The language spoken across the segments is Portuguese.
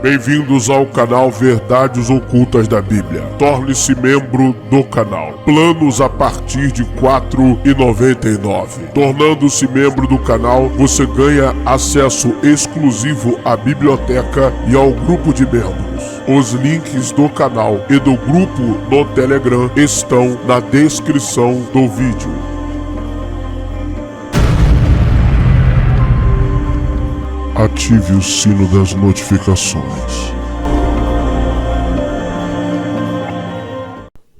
Bem-vindos ao canal Verdades Ocultas da Bíblia. Torne-se membro do canal. Planos a partir de R$ 4,99. Tornando-se membro do canal, você ganha acesso exclusivo à biblioteca e ao grupo de membros. Os links do canal e do grupo no Telegram estão na descrição do vídeo. Ative o sino das notificações.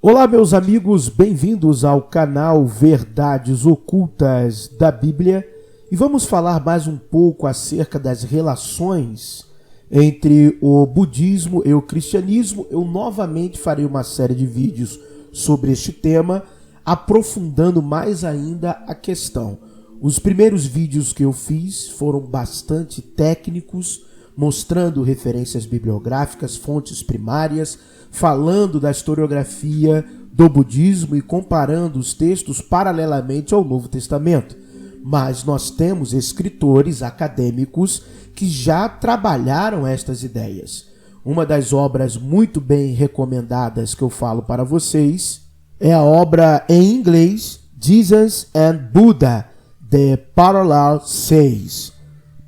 Olá, meus amigos, bem-vindos ao canal Verdades Ocultas da Bíblia e vamos falar mais um pouco acerca das relações entre o budismo e o cristianismo. Eu novamente farei uma série de vídeos sobre este tema, aprofundando mais ainda a questão. Os primeiros vídeos que eu fiz foram bastante técnicos, mostrando referências bibliográficas, fontes primárias, falando da historiografia do budismo e comparando os textos paralelamente ao Novo Testamento. Mas nós temos escritores acadêmicos que já trabalharam estas ideias. Uma das obras muito bem recomendadas que eu falo para vocês é a obra em inglês Jesus and Buddha, The Parallel Says,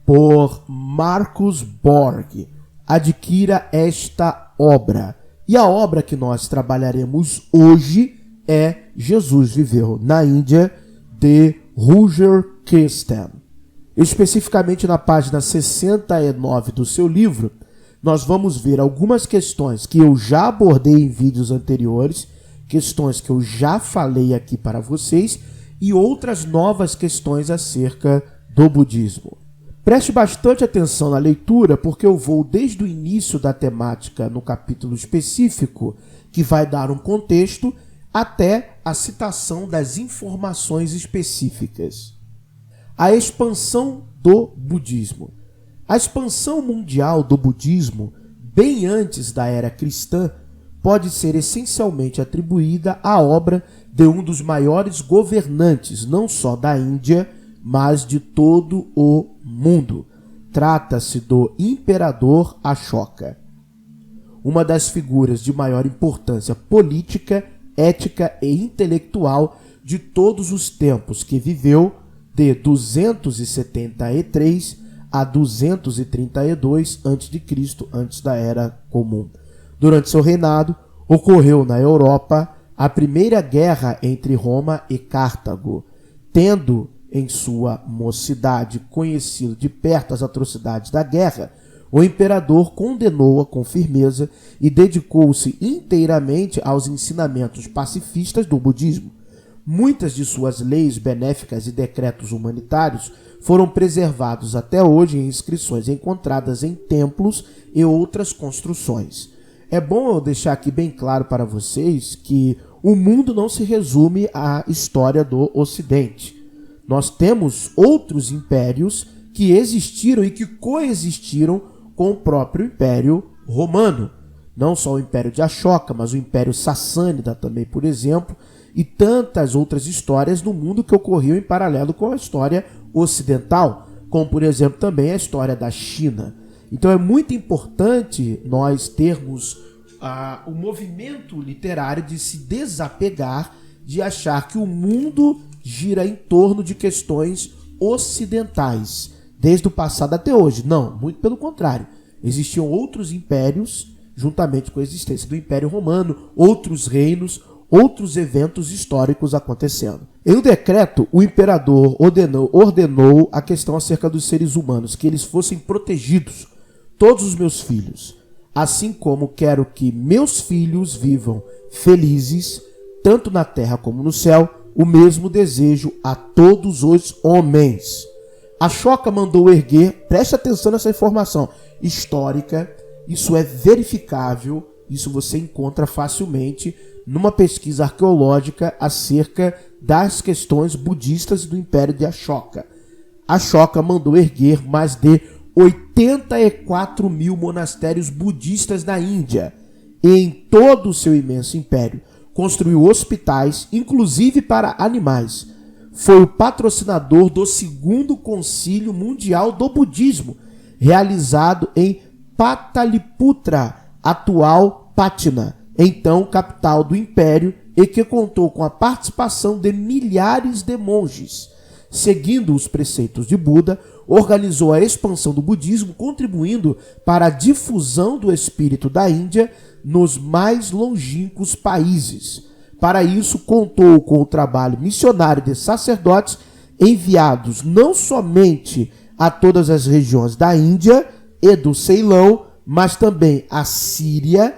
por Marcus Borg. Adquira esta obra. E a obra que nós trabalharemos hoje é Jesus Viveu na Índia, de Roger Kirsten. Especificamente na página 69 do seu livro, nós vamos ver algumas questões que eu já abordei em vídeos anteriores, questões que eu já falei aqui para vocês, e outras novas questões acerca do budismo. Preste bastante atenção na leitura, porque eu vou desde o início da temática no capítulo específico, que vai dar um contexto, até a citação das informações específicas. A expansão do budismo. A expansão mundial do budismo, bem antes da era cristã, pode ser essencialmente atribuída à obra de um dos maiores governantes, não só da Índia, mas de todo o mundo. Trata-se do Imperador Ashoka, uma das figuras de maior importância política, ética e intelectual de todos os tempos, que viveu de 273 a 232 a.C., antes da Era Comum. Durante seu reinado, ocorreu na Europa a primeira guerra entre Roma e Cartago, tendo em sua mocidade conhecido de perto as atrocidades da guerra. O imperador condenou-a com firmeza e dedicou-se inteiramente aos ensinamentos pacifistas do budismo. Muitas de suas leis benéficas e decretos humanitários foram preservados até hoje em inscrições encontradas em templos e outras construções. É bom eu deixar aqui bem claro para vocês que o mundo não se resume à história do Ocidente. Nós temos outros impérios que existiram e que coexistiram com o próprio Império Romano. Não só o Império de Ashoka, mas o Império Sassânida também, por exemplo, e tantas outras histórias no mundo que ocorriam em paralelo com a história ocidental, como, por exemplo, também a história da China. Então é muito importante nós termos o movimento literário de se desapegar, de achar que o mundo gira em torno de questões ocidentais, desde o passado até hoje. Não, muito pelo contrário. Existiam outros impérios, juntamente com a existência do Império Romano, outros reinos, outros eventos históricos acontecendo. Em um decreto, o imperador ordenou a questão acerca dos seres humanos, que eles fossem protegidos, todos os meus filhos, assim como quero que meus filhos vivam felizes, tanto na terra como no céu, o mesmo desejo a todos os homens. Ashoka mandou erguer, preste atenção nessa informação histórica, isso é verificável, isso você encontra facilmente numa pesquisa arqueológica acerca das questões budistas do Império de Ashoka. Ashoka mandou erguer mais de 84 mil monastérios budistas na Índia e em todo o seu imenso império. Construiu hospitais, inclusive para animais. Foi o patrocinador do Segundo Concílio Mundial do Budismo, realizado em Pataliputra, atual Patna, então capital do império, e que contou com a participação de milhares de monges. Seguindo os preceitos de Buda, organizou a expansão do budismo, contribuindo para a difusão do espírito da Índia nos mais longínquos países. Para isso, contou com o trabalho missionário de sacerdotes enviados não somente a todas as regiões da Índia e do Ceilão, mas também a Síria,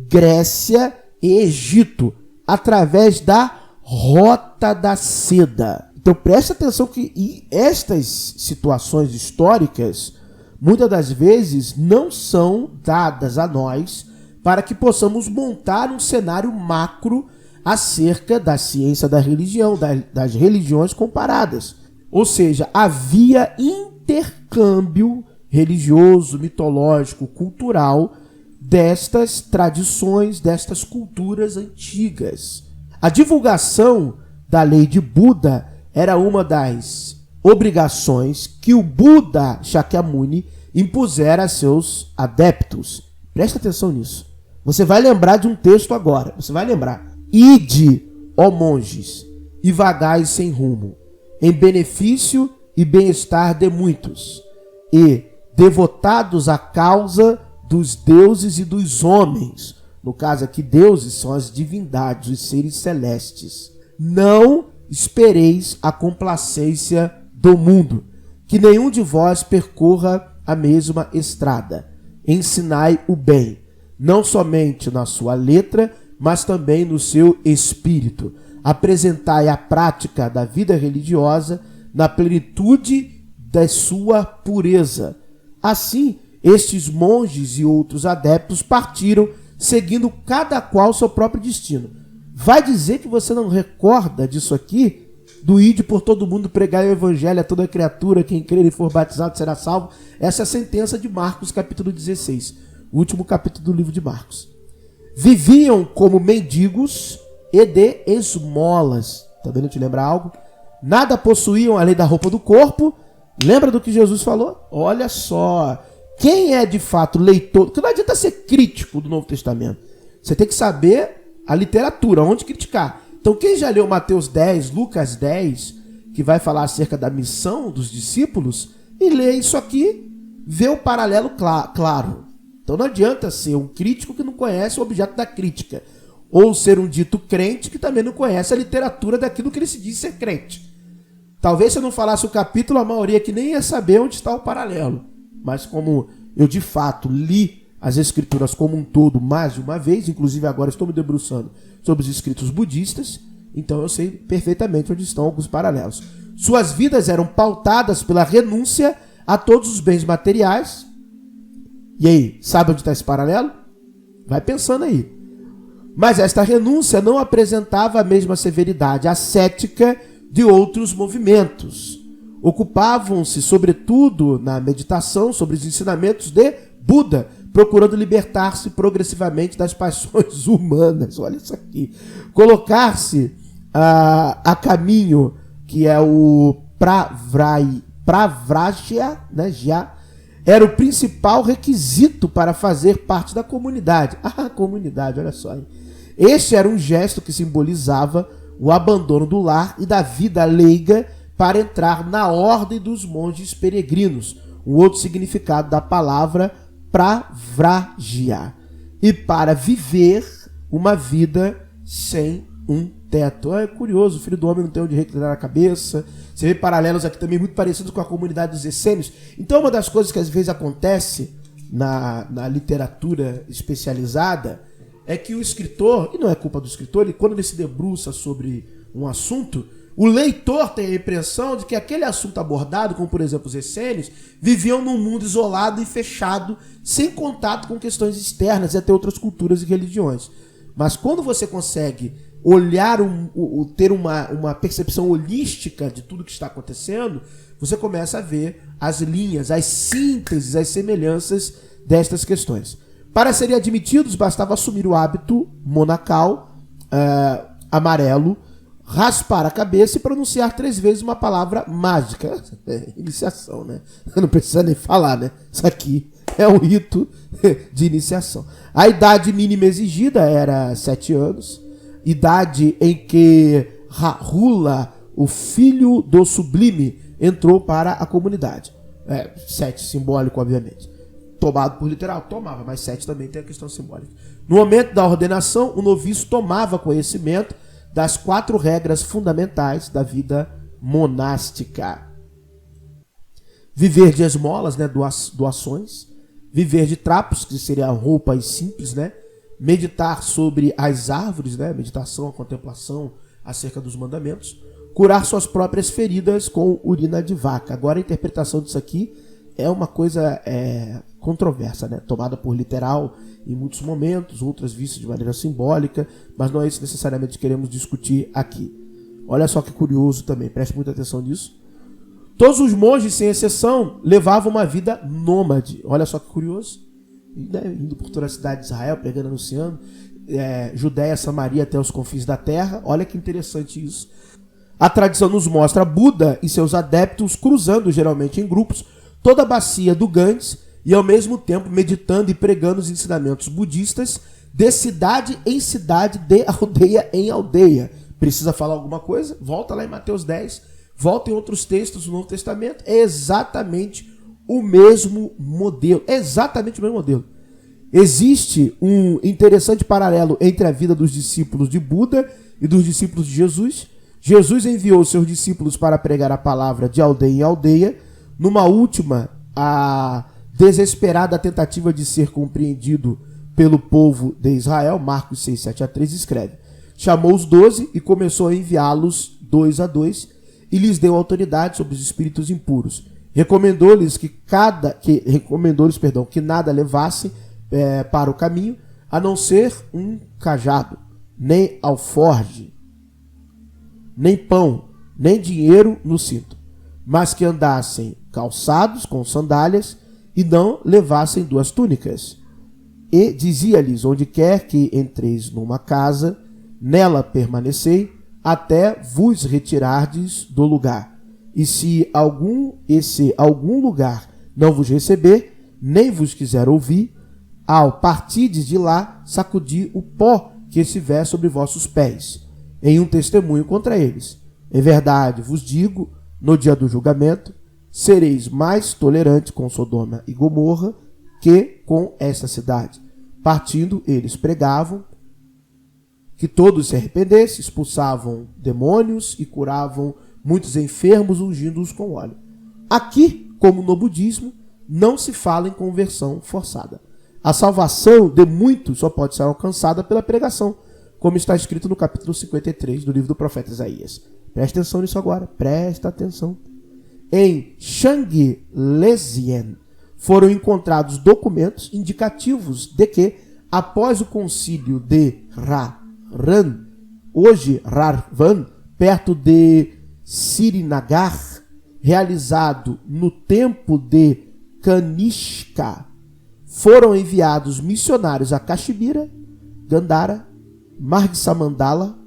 Grécia e Egito, através da Rota da Seda. Então preste atenção que estas situações históricas, muitas das vezes, não são dadas a nós para que possamos montar um cenário macro acerca da ciência da religião, das religiões comparadas. Ou seja, havia intercâmbio religioso, mitológico, cultural destas tradições, destas culturas antigas. A divulgação da lei de Buda era uma das obrigações que o Buda Shakyamuni impusera a seus adeptos. Presta atenção nisso. Você vai lembrar de um texto agora. Você vai lembrar. Ide, ó monges, e vagais sem rumo, em benefício e bem-estar de muitos, e devotados à causa dos deuses e dos homens. No caso aqui, deuses são as divindades, os seres celestes. Não espereis a complacência do mundo, que nenhum de vós percorra a mesma estrada. Ensinai o bem, não somente na sua letra, mas também no seu espírito. Apresentai a prática da vida religiosa na plenitude da sua pureza. Assim, estes monges e outros adeptos partiram, seguindo cada qual seu próprio destino. Vai dizer que você não recorda disso aqui? Do ide por todo mundo, pregar o evangelho a toda criatura, quem crer e for batizado será salvo. Essa é a sentença de Marcos, capítulo 16, o último capítulo do livro de Marcos. Viviam como mendigos e de esmolas. Também não te lembra algo? Nada possuíam além da roupa do corpo. Lembra do que Jesus falou? Olha só. Quem é de fato leitor? Porque não adianta ser crítico do Novo Testamento. Você tem que saber a literatura, onde criticar. Então quem já leu Mateus 10, Lucas 10, que vai falar acerca da missão dos discípulos, e lê isso aqui, vê o paralelo claro. Então não adianta ser um crítico que não conhece o objeto da crítica, ou ser um dito crente que também não conhece a literatura daquilo que ele se diz ser crente. Talvez se eu não falasse o capítulo, a maioria que nem ia saber onde está o paralelo. Mas como eu de fato li as escrituras como um todo mais de uma vez, inclusive agora estou me debruçando sobre os escritos budistas, então eu sei perfeitamente onde estão alguns paralelos. Suas vidas eram pautadas pela renúncia a todos os bens materiais. E aí, sabe onde está esse paralelo? Vai pensando aí. Mas esta renúncia não apresentava a mesma severidade ascética de outros movimentos. Ocupavam-se, sobretudo, na meditação sobre os ensinamentos de Buda, procurando libertar-se progressivamente das paixões humanas. Olha isso aqui. Colocar-se a caminho, que é o Pravrajya, né, já, era o principal requisito para fazer parte da comunidade. Ah, comunidade, olha só. Hein? Este era um gesto que simbolizava o abandono do lar e da vida leiga para entrar na ordem dos monges peregrinos, um outro significado da palavra Pravrajya, e para viver uma vida sem um teto. É curioso, o filho do homem não tem onde reclinar a cabeça. Você vê paralelos aqui também muito parecidos com a comunidade dos essênios. Então uma das coisas que às vezes acontece na literatura especializada é que o escritor, e não é culpa do escritor, quando ele se debruça sobre um assunto, o leitor tem a impressão de que aquele assunto abordado, como por exemplo os essênios, viviam num mundo isolado e fechado, sem contato com questões externas e até outras culturas e religiões. Mas quando você consegue olhar, ter uma percepção holística de tudo que está acontecendo, você começa a ver as linhas, as sínteses, as semelhanças destas questões. Para serem admitidos, bastava assumir o hábito monacal, amarelo, raspar a cabeça e pronunciar 3 vezes uma palavra mágica. Iniciação, né? Não precisa nem falar, né? Isso aqui é um rito de iniciação. A idade mínima exigida era 7 anos, idade em que Rahula, o filho do Sublime, entrou para a comunidade. 7 simbólico, obviamente. Tomado por literal? Tomava, mas 7 também tem a questão simbólica. No momento da ordenação, o noviço tomava conhecimento das 4 regras fundamentais da vida monástica. Viver de esmolas, né, doações. Viver de trapos, que seria roupas simples, né? Meditar sobre as árvores, né? Meditação, a contemplação acerca dos mandamentos. Curar suas próprias feridas com urina de vaca. Agora a interpretação disso aqui é uma coisa controversa, né? Tomada por literal em muitos momentos, outras vistas de maneira simbólica, mas não é isso necessariamente que queremos discutir aqui. Olha só que curioso também, preste muita atenção nisso. Todos os monges, sem exceção, levavam uma vida nômade. Olha só que curioso. Indo por toda a cidade de Israel, pregando, anunciando, Judéia, Samaria até os confins da terra. Olha que interessante isso. A tradição nos mostra Buda e seus adeptos cruzando, geralmente em grupos, toda a bacia do Ganges e ao mesmo tempo meditando e pregando os ensinamentos budistas de cidade em cidade, de aldeia em aldeia. Precisa falar alguma coisa? Volta lá em Mateus 10, volta em outros textos do Novo Testamento. É exatamente o mesmo modelo. Existe um interessante paralelo entre a vida dos discípulos de Buda e dos discípulos de Jesus. Jesus enviou seus discípulos para pregar a palavra de aldeia em aldeia. Numa última, a desesperada tentativa de ser compreendido pelo povo de Israel, Marcos 6, 7-13, escreve: chamou os 12 e começou a enviá-los 2 a 2 e lhes deu autoridade sobre os espíritos impuros. Recomendou-lhes que nada levassem para o caminho, a não ser um cajado, nem alforge, nem pão, nem dinheiro no cinto, mas que andassem calçados com sandálias e não levassem 2 túnicas. E dizia-lhes: onde quer que entreis numa casa, nela permanecei, até vos retirardes do lugar. E se algum lugar não vos receber, nem vos quiser ouvir, ao partirdes de lá, sacudi o pó que estiver sobre vossos pés, em um testemunho contra eles. Em verdade vos digo, no dia do julgamento, sereis mais tolerantes com Sodoma e Gomorra que com esta cidade. Partindo, eles pregavam que todos se arrependessem, expulsavam demônios e curavam muitos enfermos, ungindo-os com óleo. Aqui, como no budismo, não se fala em conversão forçada. A salvação de muitos só pode ser alcançada pela pregação, como está escrito no capítulo 53 do livro do profeta Isaías. Presta atenção nisso agora, presta atenção. Em Shanglezien foram encontrados documentos indicativos de que, após o concílio de Raran, hoje Rarvan, perto de Srinagar, realizado no tempo de Kanishka, foram enviados missionários a Kashmira, Gandhara, Marg-Samandala,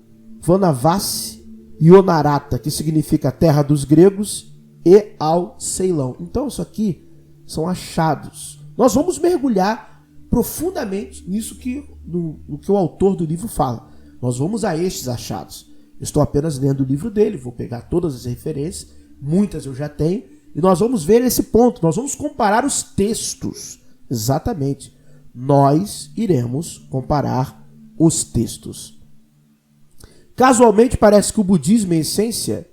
Vanavasi e Onarata, que significa terra dos gregos, e ao Ceilão. Então isso aqui são achados. Nós vamos mergulhar profundamente nisso no que o autor do livro fala. Nós vamos a estes achados. Eu estou apenas lendo o livro dele, vou pegar todas as referências, muitas eu já tenho, e nós vamos ver esse ponto, nós vamos comparar os textos. Exatamente. Nós iremos comparar os textos. Casualmente, parece que o budismo, em essência,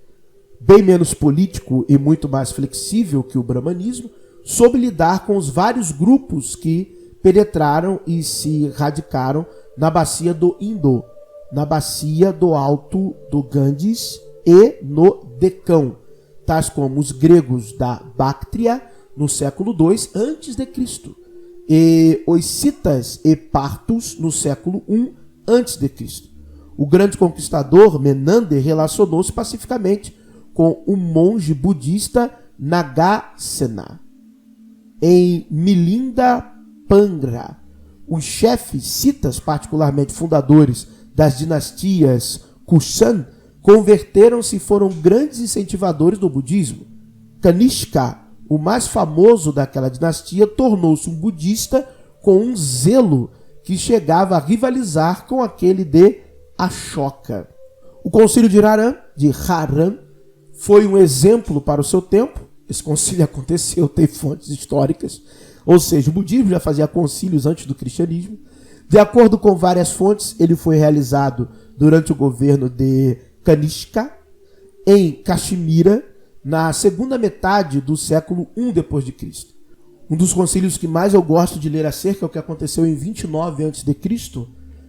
bem menos político e muito mais flexível que o brahmanismo, soube lidar com os vários grupos que penetraram e se radicaram na bacia do Indo, na bacia do Alto do Ganges e no Decão, tais como os gregos da Báctria no século II a.C. e os citas e partos no século I a.C. O grande conquistador Menander relacionou-se pacificamente com o monge budista Nagasena em Milinda Pangra. Os chefes citas, particularmente fundadores das dinastias Kushan, converteram-se e foram grandes incentivadores do budismo. Kanishka, o mais famoso daquela dinastia, tornou-se um budista com um zelo que chegava a rivalizar com aquele de Ashoka. O concílio de Haran foi um exemplo para o seu tempo. Esse concílio aconteceu, tem fontes históricas, ou seja, o budismo já fazia concílios antes do cristianismo. De acordo com várias fontes, ele foi realizado durante o governo de Kanishka, em Caxemira, na segunda metade do século I d.C. Um dos concílios que mais eu gosto de ler acerca é o que aconteceu em 29 a.C.,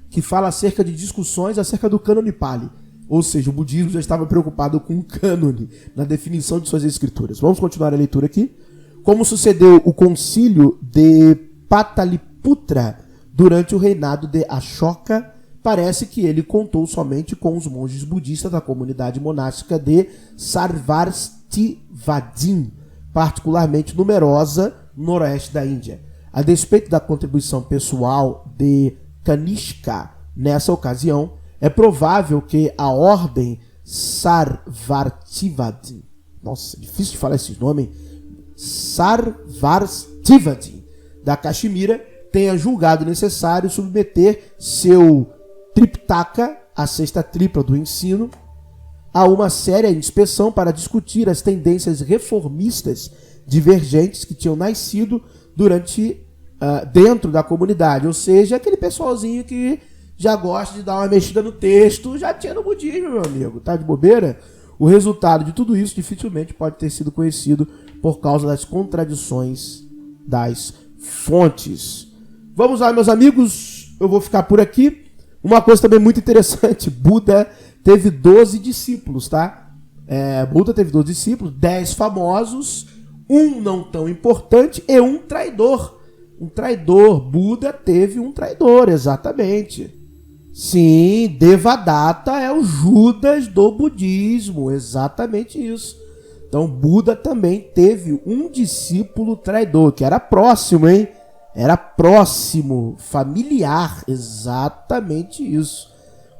que fala acerca de discussões acerca do cânone Pali. Ou seja, o budismo já estava preocupado com o cânone, na definição de suas escrituras. Vamos continuar a leitura aqui. Como sucedeu o concílio de Pataliputra durante o reinado de Ashoka, parece que ele contou somente com os monges budistas da comunidade monástica de Sarvastivadin, particularmente numerosa no noroeste da Índia. A despeito da contribuição pessoal de Kanishka nessa ocasião, é provável que a ordem Sarvastivadin, nossa, difícil de falar esse nome, Sarvastivadin, da Caxemira, tenha julgado necessário submeter seu Triptaka, a sexta tripla do ensino, a uma séria inspeção para discutir as tendências reformistas divergentes que tinham nascido dentro da comunidade. Ou seja, aquele pessoalzinho que já gosta de dar uma mexida no texto, já tinha no budismo, meu amigo. Tá de bobeira? O resultado de tudo isso dificilmente pode ter sido conhecido por causa das contradições das fontes. Vamos lá, meus amigos. Eu vou ficar por aqui. Uma coisa também muito interessante. Buda teve 12 discípulos, tá? Buda teve 12 discípulos, 10 famosos, um não tão importante e um traidor. Um traidor. Buda teve um traidor, exatamente. Sim, Devadatta é o Judas do budismo, exatamente isso. Então Buda também teve um discípulo traidor, que era próximo, hein? Era próximo, familiar, exatamente isso.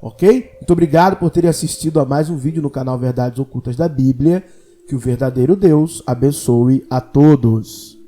Ok? Muito obrigado por terem assistido a mais um vídeo no canal Verdades Ocultas da Bíblia. Que o verdadeiro Deus abençoe a todos.